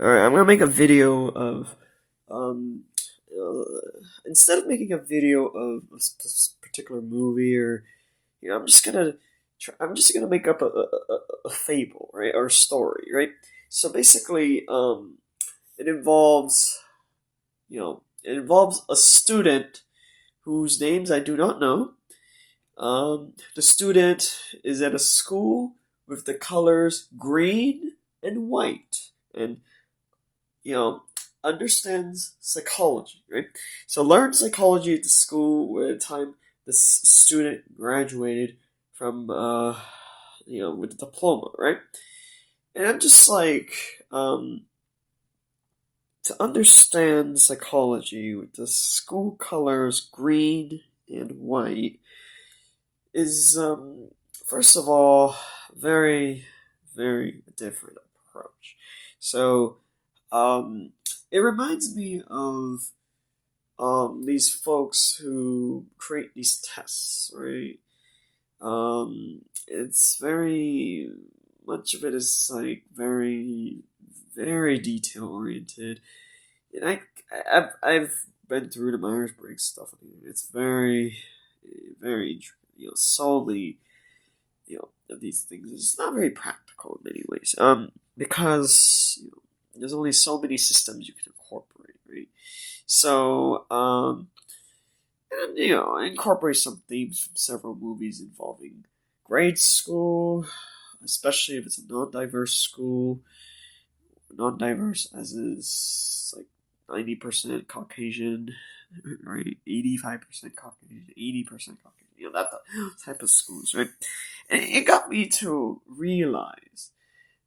Alright, I'm gonna make a video of, um, instead of making a video of a particular movie or, I'm just gonna make up a fable, right, or a story, right? So basically, it involves, it involves a student whose names I do not know. The student is at a school with the colors green and white, and you know, understands psychology, right? So learned psychology at the school at the time this student graduated from, with a diploma, right? And I'm just like, to understand psychology with the school colors green and white is, first of all, very, very different approach. So, um, it reminds me of these folks who create these tests, right? It's very much of it is like very, very detail oriented, and I've been through the Myers Briggs stuff. I mean, it's very, very so many of these things. It's not very practical in many ways. Because there's only so many systems you can incorporate, right? So, and incorporate some themes from several movies involving grade school, especially if it's a non-diverse school. Non-diverse as is like 90% Caucasian, right? 85% Caucasian, 80% Caucasian. That type of schools, right? And it got me to realize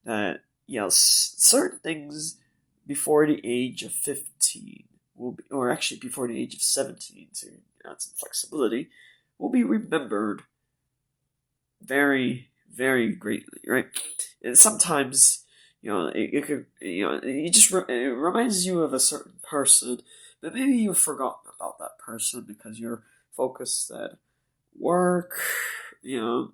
that certain things before the age of 15 will be, or actually before the age of 17, to add some flexibility, will be remembered very, very greatly, right? And sometimes, it could, it reminds you of a certain person, but maybe you've forgotten about that person because you're focused at work, you're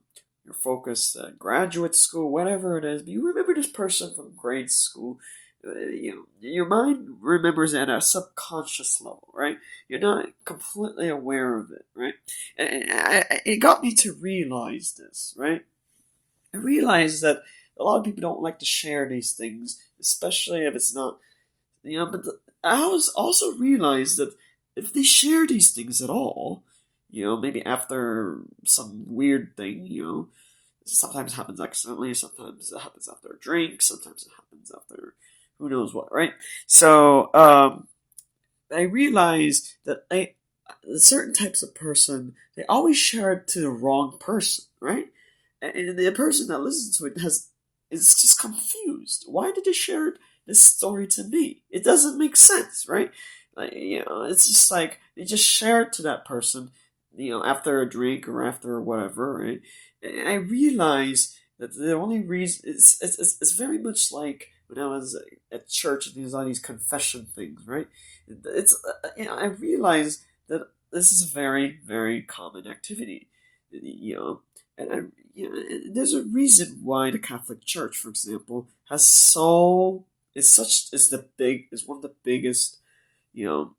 focused at graduate school, whatever it is, but you remember this person from grade school. Your mind remembers it at a subconscious level, right? You're not completely aware of it, right? And it got me to realize this, right? I realized that a lot of people don't like to share these things, especially if it's not, but I also realized that if they share these things at all, maybe after some weird thing, sometimes it happens accidentally, sometimes it happens after a drink, sometimes it happens after who knows what, right? So, I realized that certain types of person, they always share it to the wrong person, right? And the person that listens to it is just confused. Why did they share this story to me? It doesn't make sense, right? Like, it's just like they just share it to that person, after a drink or after whatever, right? And I realized that the only reason it's very much like when I was at church and there's all these confession things, right? It's I realized that this is a very, very common activity, and there's a reason why the Catholic Church, for example, is one of the biggest, you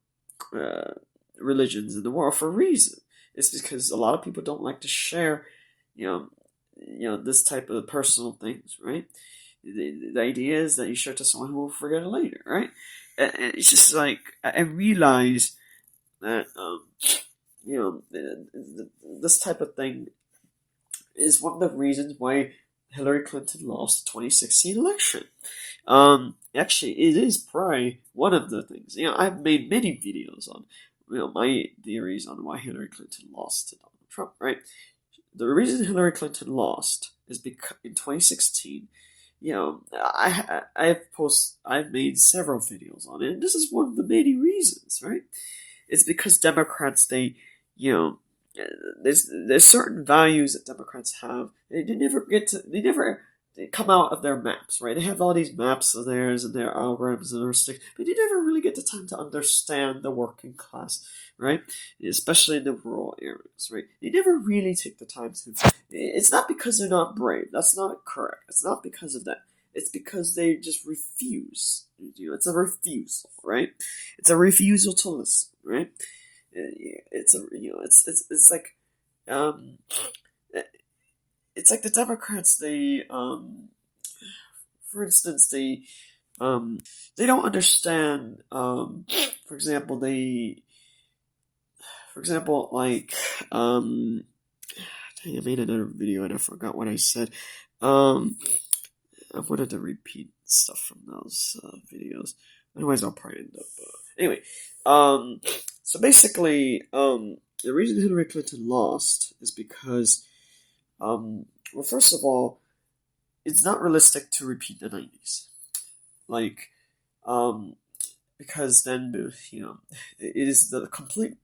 religions in the world for a reason. It's because a lot of people don't like to share, this type of personal things, right? The idea is that you share it to someone who will forget it later, right? And it's just like I realize that this type of thing is one of the reasons why Hillary Clinton lost the 2016 election. Actually, it is probably one of the things. I've made many videos on, my theories on why Hillary Clinton lost to Donald Trump. Right? The reason Hillary Clinton lost is because in 2016, I've made several videos on it, and this is one of the many reasons. Right? It's because Democrats, there's certain values that Democrats have. They never come out of their maps, right? They have all these maps of theirs and their algorithms and their sticks, but they never really get the time to understand the working class, right? Especially in the rural areas, right? They never really take the time to. It's not because they're not brave. That's not correct. It's not because of that. It's because they just refuse. It's a refusal, right? It's a refusal to listen, right? It's a it's like um it's like the Democrats. For instance, they don't understand. For example, like dang, I made another video and I forgot what I said. I wanted to repeat stuff from those videos. Otherwise, I'll probably end up. Anyway, so basically, the reason Hillary Clinton lost is because, well, first of all, it's not realistic to repeat the 90s. Like, because then, it is the complete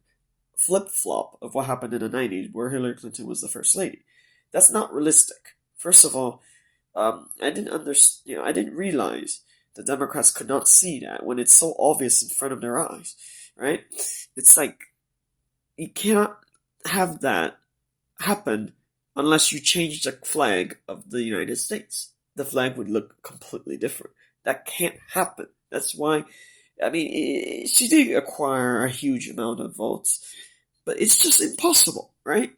flip-flop of what happened in the 90s, where Hillary Clinton was the first lady. That's not realistic. First of all, I didn't understand. I didn't realize the Democrats could not see that when it's so obvious in front of their eyes, right? It's like you cannot have that happen unless you change the flag of the United States. The flag would look completely different. That can't happen. That's why. I mean, she did acquire a huge amount of votes, but it's just impossible, right?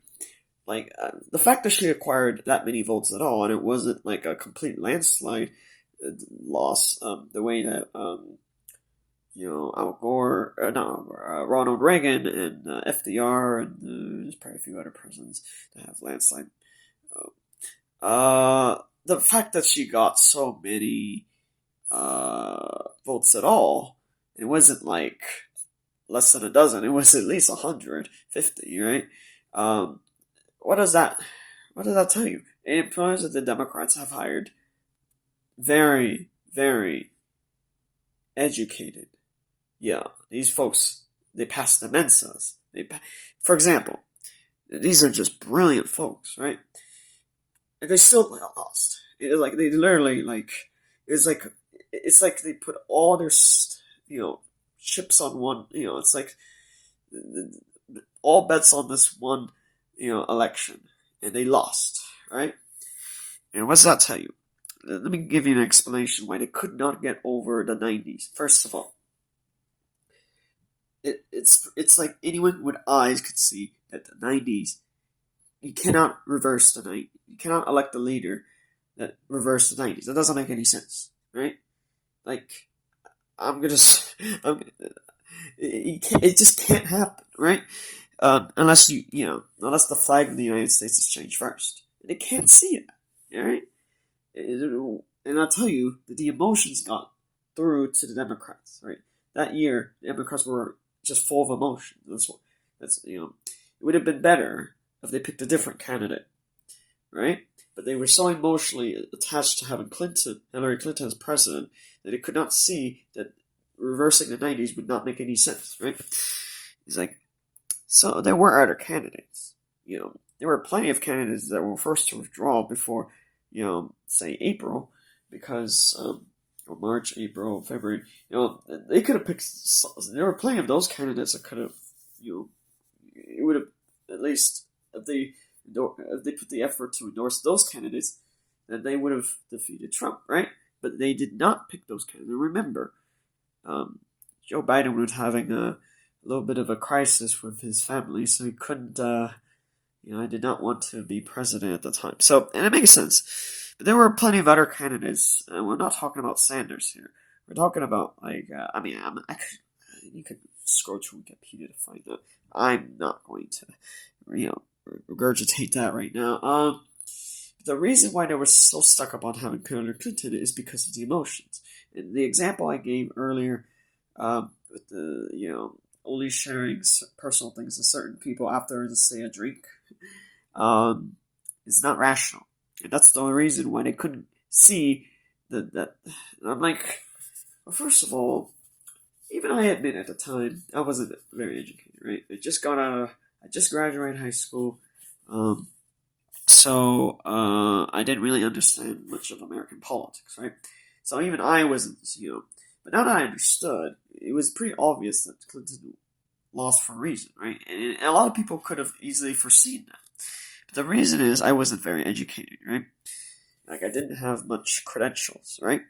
Like, the fact that she acquired that many votes at all, and it wasn't like a complete landslide loss, the way that, Al Gore, Ronald Reagan and FDR, and there's probably a few other presidents that have landslide. The fact that she got so many votes at all, it wasn't like less than a dozen, it was at least 150, right? What does that tell you? It implies that the Democrats have hired very, very educated. Yeah, these folks, they passed the Mensas. For example, these are just brilliant folks, right? And they still lost. It's like they literally it's like they put all their chips on one. It's like all bets on this one election, and they lost, right? And what does that tell you? Let me give you an explanation why they could not get over the 90s. First of all, it's like anyone with eyes could see that the 90s, you cannot reverse the 90s. You cannot elect a leader that reversed the 90s. That doesn't make any sense, right? Like, it just can't happen, right? Unless unless the flag of the United States is changed first. And they can't see it, right? And I'll tell you that the emotions got through to the Democrats, right? That year, the Democrats were just full of emotion. It would have been better if they picked a different candidate, right? But they were so emotionally attached to having Hillary Clinton as president, that they could not see that reversing the 90s would not make any sense, right? It's like, so there were other candidates. There were plenty of candidates that were forced to withdraw before, say April, because or March, April, February. They could have picked. There were plenty of those candidates that could have, it would have at least if they put the effort to endorse those candidates, then they would have defeated Trump, right? But they did not pick those candidates. Remember, Joe Biden was having a little bit of a crisis with his family, so he couldn't, I did not want to be president at the time. So, and it makes sense. But there were plenty of other candidates, and we're not talking about Sanders here. We're talking about, you could scroll through Wikipedia to find that. I'm not going to, regurgitate that right now. The reason why they were so stuck up on having Hillary Clinton is because of the emotions. And the example I gave earlier, with the, only sharing personal things to certain people after, let's say, a drink, is not rational. And that's the only reason why they couldn't see that. I'm like, well, first of all, even I admit at the time, I wasn't very educated, right? I just graduated high school, so I didn't really understand much of American politics, right? So even I wasn't, but now that I understood, it was pretty obvious that Clinton lost for a reason, right? And a lot of people could have easily foreseen that. But the reason is I wasn't very educated, right? Like, I didn't have much credentials, right?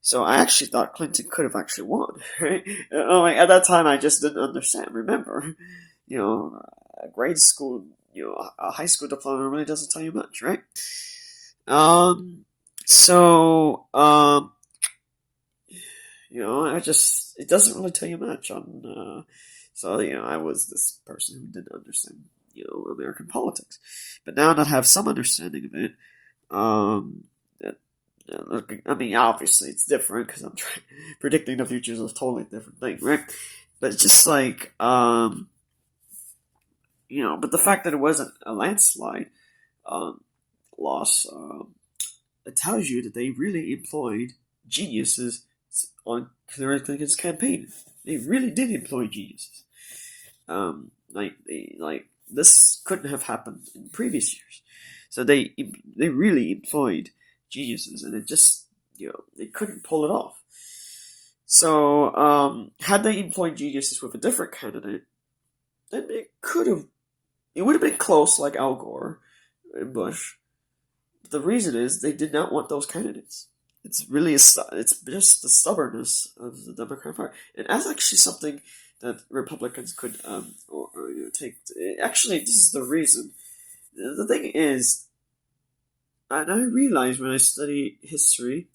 So I actually thought Clinton could have actually won, right? Like, at that time, I just didn't understand. Remember, grade school, a high school diploma really doesn't tell you much, right? Um, so, it doesn't really tell you much on, I was this person who didn't understand, American politics. But now that I have some understanding of it, that, I mean, obviously it's different because predicting the future is a totally different thing, right? But it's just like, but the fact that it wasn't a landslide, loss, it tells you that they really employed geniuses on Hillary Clinton's campaign. They really did employ geniuses. This couldn't have happened in previous years. So they really employed geniuses, and it just they couldn't pull it off. So had they employed geniuses with a different candidate, then it would have been close, like Al Gore and Bush. But the reason is they did not want those candidates. It's just the stubbornness of the Democratic Party, and that's actually something that Republicans could take. Actually, this is the reason. The thing is, and I realize when I study history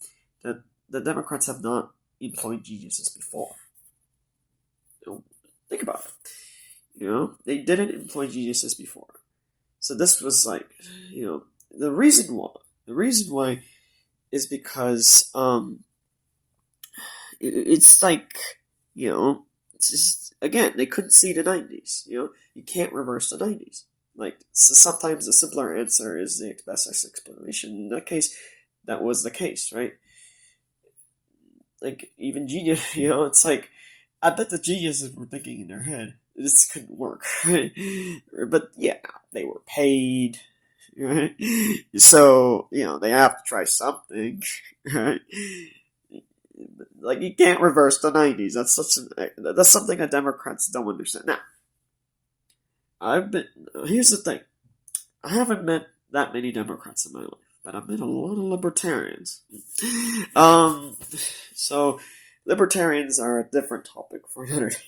that the Democrats have not employed geniuses before. Think about it. They didn't employ geniuses before, so this was like, the reason why. The reason why is because it's like, it's just, again, they couldn't see the 90s. You can't reverse the 90s. Like, so sometimes the simpler answer is the best explanation. In that case, that was the case, right? Like, even genius, it's like, I bet the geniuses were thinking in their head, this couldn't work, right? But yeah, they were paid, right? So, they have to try something, right? Like, you can't reverse the 90s. That's something that Democrats don't understand. Now, here's the thing. I haven't met that many Democrats in my life, but I've met a lot of libertarians. So libertarians are a different topic for another day.